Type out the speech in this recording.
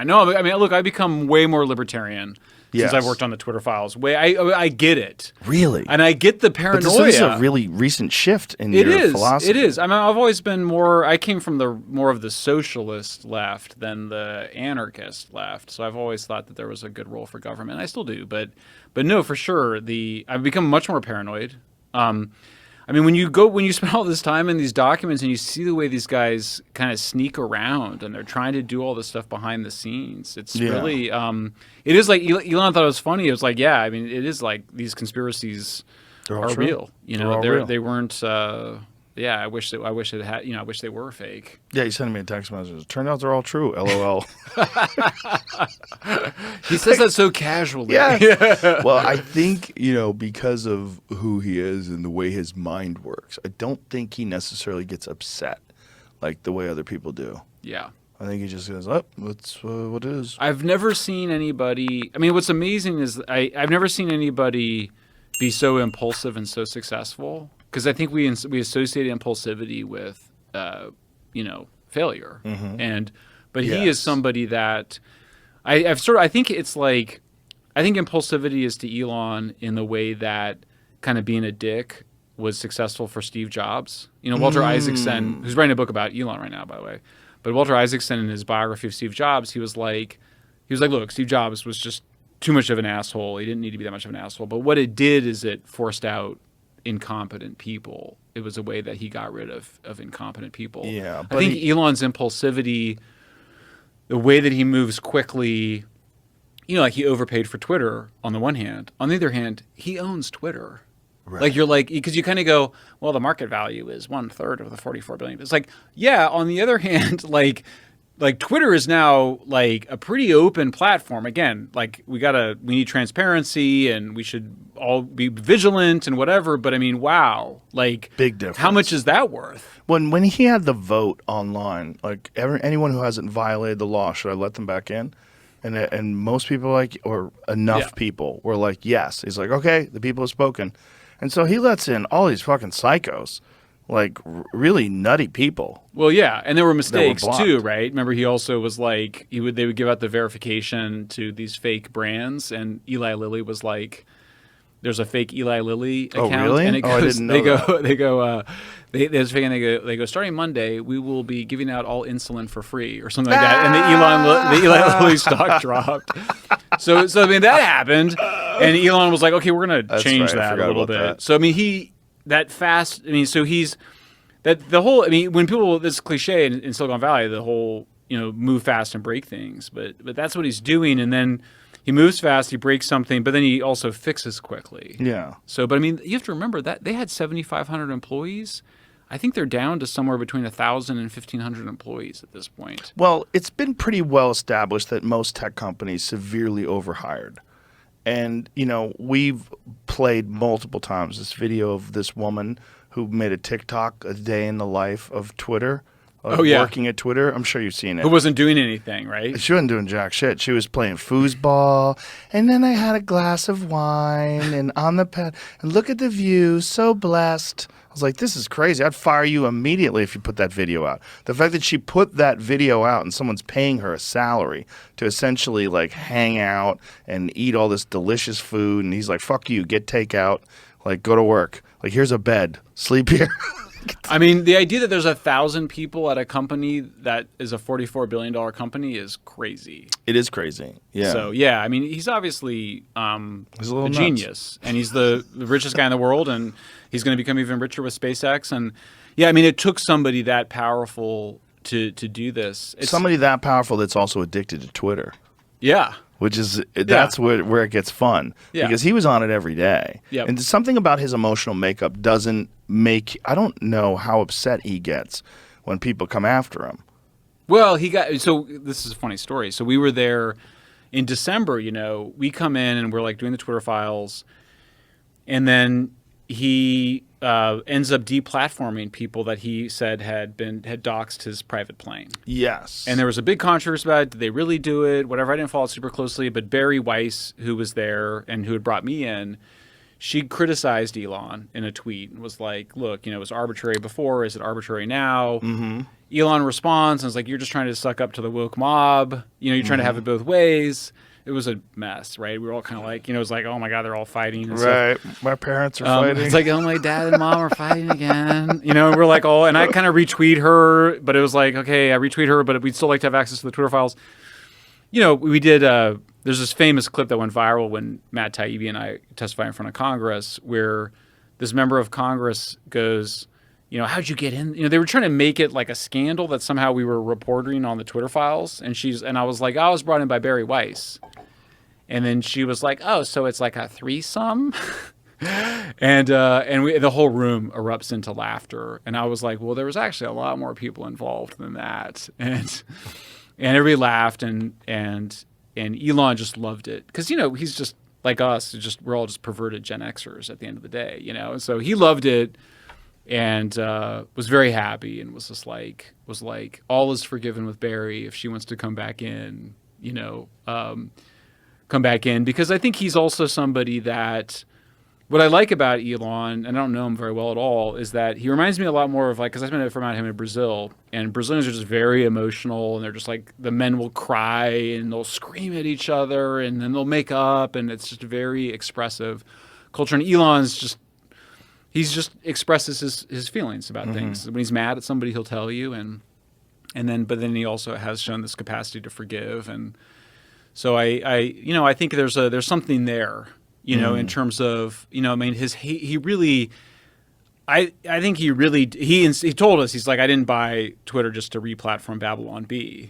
mind. No, I mean, look, I've become way more libertarian since I've worked on the Twitter files. I get it. Really? And I get the paranoia. But this is a really recent shift in your philosophy. It is. I mean, I've always been more... I came from more of the socialist left than the anarchist left. So I've always thought that there was a good role for government. I still do. But no, for sure, I've become much more paranoid. I mean, when you spend all this time in these documents and you see the way these guys kind of sneak around and they're trying to do all this stuff behind the scenes, it's really, it is like Elon thought it was funny. It was like, yeah, I mean, it is like these conspiracies are real. You know, they weren't. I wish they had. You know, I wish they were fake. Yeah, he sent me a text message. Turned out they're all true. LOL. He says that so casually. Yeah. Well, I think, because of who he is and the way his mind works, I don't think he necessarily gets upset like the way other people do. Yeah. I think he just goes, "Oh, that's what it is." I've never seen anybody. I mean, what's amazing is I've never seen anybody be so impulsive and so successful. Because I think we associate impulsivity with, failure, but he is somebody that I think it's like, I think impulsivity is to Elon in the way that kind of being a dick was successful for Steve Jobs. Walter Isaacson, who's writing a book about Elon right now, by the way, but Walter Isaacson in his biography of Steve Jobs, he was like, look, Steve Jobs was just too much of an asshole. He didn't need to be that much of an asshole, but what it did is it forced out incompetent people. It was a way that he got rid of incompetent people. Yeah, I think Elon's impulsivity, the way that he moves quickly, like he overpaid for Twitter on the one hand. On the other hand, he owns Twitter. Right. Because you kind of go, well, the market value is 1/3 of the $44 billion. It's like, yeah. On the other hand, like Twitter is now like a pretty open platform. Again, like we need transparency and we should all be vigilant and whatever. But I mean, wow, like big difference. How much is that worth? When he had the vote online, like anyone who hasn't violated the law, should I let them back in? And most people or enough people were like, yes. He's like, okay, the people have spoken. And so he lets in all these fucking psychos. Like really nutty people. Well, yeah, and there were mistakes too, right? Remember, he also was like they would give out the verification to these fake brands, and Eli Lilly was like, "There's a fake Eli Lilly account." Oh, really? And it goes, I didn't know they go starting Monday, we will be giving out all insulin for free or something like that, and the Eli Lilly stock dropped. So I mean that happened, and Elon was like, "Okay, we're gonna change that a little bit." That. So I mean so he's the whole, I mean, when people, this cliche in Silicon Valley, the whole, move fast and break things, but that's what he's doing. And then he moves fast, he breaks something, but then he also fixes quickly. Yeah. So, but I mean, you have to remember that they had 7,500 employees. I think they're down to somewhere between 1,000 and 1,500 employees at this point. Well, it's been pretty well established that most tech companies severely overhired. And, we've played multiple times this video of this woman who made a TikTok, a day in the life of Twitter, working at Twitter. I'm sure you've seen it. Who wasn't doing anything, right? She wasn't doing jack shit. She was playing foosball, and then I had a glass of wine, and on the pad, and look at the view, so blessed. I was like, this is crazy. I'd fire you immediately if you put that video out. The fact that she put that video out and someone's paying her a salary to essentially like hang out and eat all this delicious food, and he's like, fuck you, get takeout, like go to work. Like here's a bed, sleep here. I mean, the idea that there's 1,000 people at a company that is a $44 billion company is crazy. It is crazy. Yeah. So, yeah, I mean, he's obviously he's a genius. And he's the richest guy in the world, and he's going to become even richer with SpaceX. And, yeah, I mean, it took somebody that powerful to do this. Somebody that powerful that's also addicted to Twitter. Yeah. Which is, that's where it gets fun. Yeah. Because he was on it every day. Yep. And something about his emotional makeup doesn't make, I don't know how upset he gets when people come after him. Well, so this is a funny story. So we were there in December, we come in and we're like doing the Twitter files. And then he ends up deplatforming people that he said had doxed his private plane. Yes. And there was a big controversy about it. Did they really do it? Whatever. I didn't follow it super closely. But Barry Weiss, who was there and who had brought me in, she criticized Elon in a tweet and was like, look, it was arbitrary before. Is it arbitrary now? Mm-hmm. Elon responds and is like, "You're just trying to suck up to the woke mob. You're trying to have it both ways." It was a mess, right? We were all kind of like, it was like, oh my God, they're all fighting. And Right. My parents are fighting. It's like, oh, my dad and mom are fighting again. And we're like, and I kind of retweet her, but it was like, okay, I retweet her, but we'd still like to have access to the Twitter files. We did, there's this famous clip that went viral when Matt Taibbi and I testified in front of Congress where this member of Congress goes, how'd you get in? They were trying to make it like a scandal that somehow we were reporting on the Twitter files. And I was like, I was brought in by Barry Weiss. And then she was like, oh, so it's like a threesome? and the whole room erupts into laughter. And I was like, well, there was actually a lot more people involved than that. And everybody laughed and Elon just loved it. Because, he's just like us. We're all just perverted Gen Xers at the end of the day, So he loved it and was very happy and was just like, all is forgiven with Barry if she wants to come back in, come back in, because I think he's also somebody that what I like about Elon, and I don't know him very well at all, is that he reminds me a lot more of because I spent a fair amount of time in Brazil, and Brazilians are just very emotional, and they're just like, the men will cry and they'll scream at each other and then they'll make up, and it's just a very expressive culture. And Elon's just expresses his feelings about things. When he's mad at somebody, he'll tell you, but then he also has shown this capacity to forgive. And so I think there's something there, in terms of, he told us, he's like, I didn't buy Twitter just to re-platform Babylon Bee.